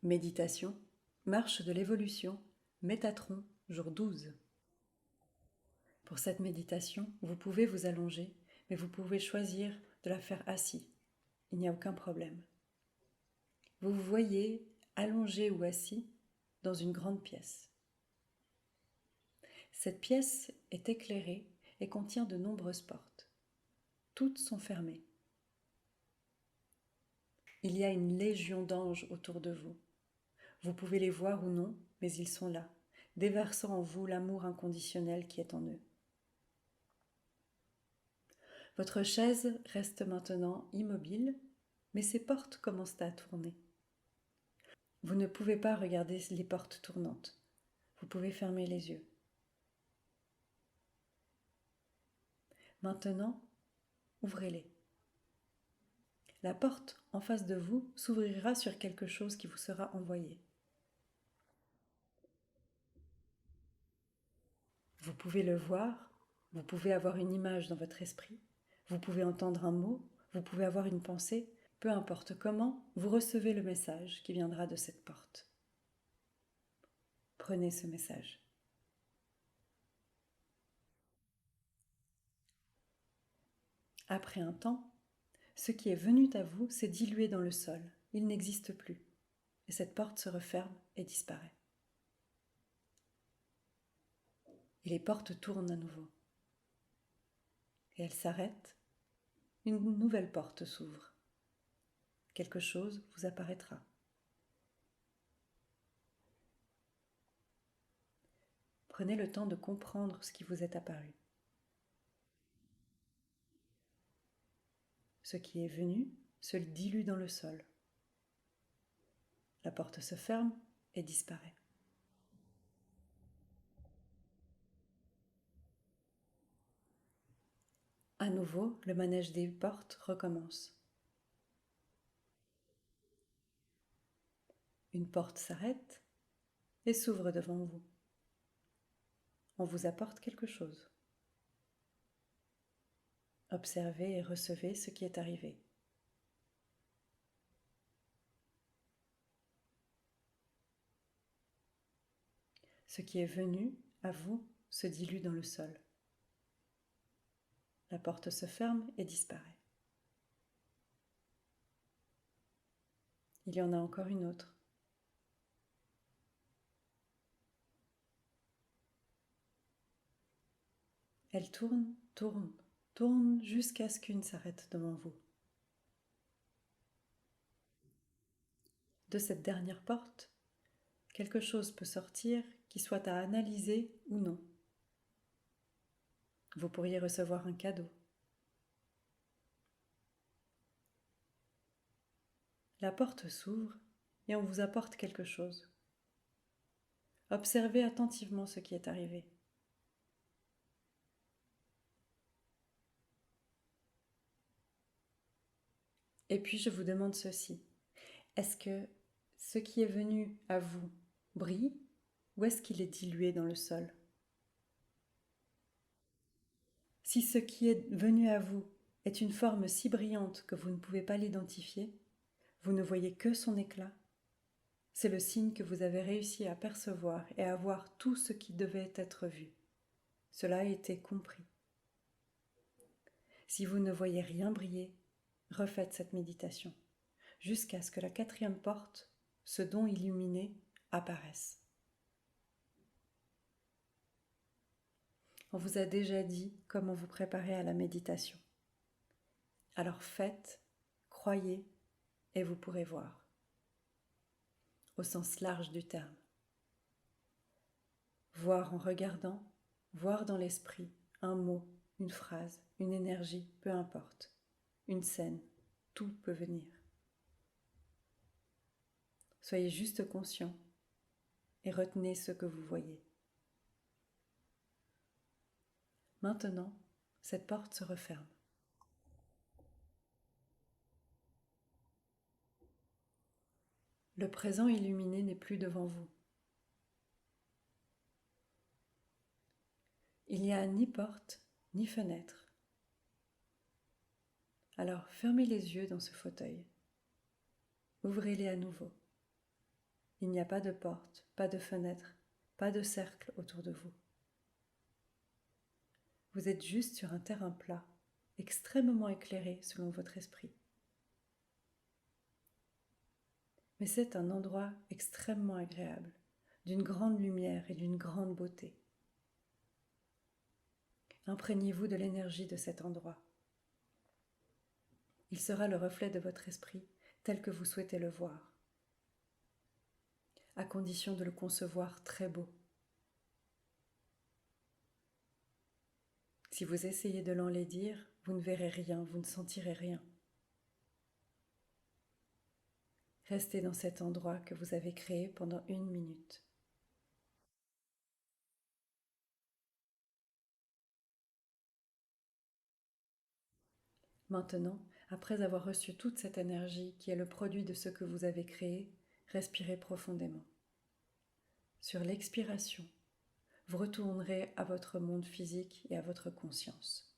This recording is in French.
Méditation, marche de l'évolution, Métatron, jour 12. Pour cette méditation, vous pouvez vous allonger, mais vous pouvez choisir de la faire assis. Il n'y a aucun problème. Vous vous voyez allongé ou assis dans une grande pièce. Cette pièce est éclairée et contient de nombreuses portes. Toutes sont fermées. Il y a une légion d'anges autour de vous. Vous pouvez les voir ou non, mais ils sont là, déversant en vous l'amour inconditionnel qui est en eux. Votre chaise reste maintenant immobile, mais ses portes commencent à tourner. Vous ne pouvez pas regarder les portes tournantes. Vous pouvez fermer les yeux. Maintenant, ouvrez-les. La porte en face de vous s'ouvrira sur quelque chose qui vous sera envoyé. Vous pouvez le voir, vous pouvez avoir une image dans votre esprit, vous pouvez entendre un mot, vous pouvez avoir une pensée, peu importe comment, vous recevez le message qui viendra de cette porte. Prenez ce message. Après un temps, ce qui est venu à vous s'est dilué dans le sol, il n'existe plus, et cette porte se referme et disparaît. Et les portes tournent à nouveau. Et elles s'arrêtent, une nouvelle porte s'ouvre. Quelque chose vous apparaîtra. Prenez le temps de comprendre ce qui vous est apparu. Ce qui est venu se dilue dans le sol. La porte se ferme et disparaît. À nouveau, le manège des portes recommence. Une porte s'arrête et s'ouvre devant vous. On vous apporte quelque chose. Observez et recevez ce qui est arrivé. Ce qui est venu à vous se dilue dans le sol. La porte se ferme et disparaît. Il y en a encore une autre. Elle tourne, tourne, tourne jusqu'à ce qu'une s'arrête devant vous. De cette dernière porte, quelque chose peut sortir qui soit à analyser ou non. Vous pourriez recevoir un cadeau. La porte s'ouvre et on vous apporte quelque chose. Observez attentivement ce qui est arrivé. Et puis je vous demande ceci. Est-ce que ce qui est venu à vous brille ou est-ce qu'il est dilué dans le sol ? Si ce qui est venu à vous est une forme si brillante que vous ne pouvez pas l'identifier, vous ne voyez que son éclat, c'est le signe que vous avez réussi à percevoir et à voir tout ce qui devait être vu. Cela a été compris. Si vous ne voyez rien briller, refaites cette méditation, jusqu'à ce que la 4e porte, ce don illuminé, apparaisse. On vous a déjà dit comment vous préparer à la méditation. Alors faites, croyez, et vous pourrez voir. Au sens large du terme. Voir en regardant, voir dans l'esprit, un mot, une phrase, une énergie, peu importe. Une scène, tout peut venir. Soyez juste conscient et retenez ce que vous voyez. Maintenant, cette porte se referme. Le présent illuminé n'est plus devant vous. Il n'y a ni porte, ni fenêtre. Alors fermez les yeux dans ce fauteuil. Ouvrez-les à nouveau. Il n'y a pas de porte, pas de fenêtre, pas de cercle autour de vous. Vous êtes juste sur un terrain plat, extrêmement éclairé selon votre esprit. Mais c'est un endroit extrêmement agréable, d'une grande lumière et d'une grande beauté. Imprégnez-vous de l'énergie de cet endroit. Il sera le reflet de votre esprit tel que vous souhaitez le voir, à condition de le concevoir très beau. Si vous essayez de l'enlaidir, vous ne verrez rien, vous ne sentirez rien. Restez dans cet endroit que vous avez créé pendant 1 minute. Maintenant, après avoir reçu toute cette énergie qui est le produit de ce que vous avez créé, respirez profondément. Sur l'expiration, vous retournerez à votre monde physique et à votre conscience.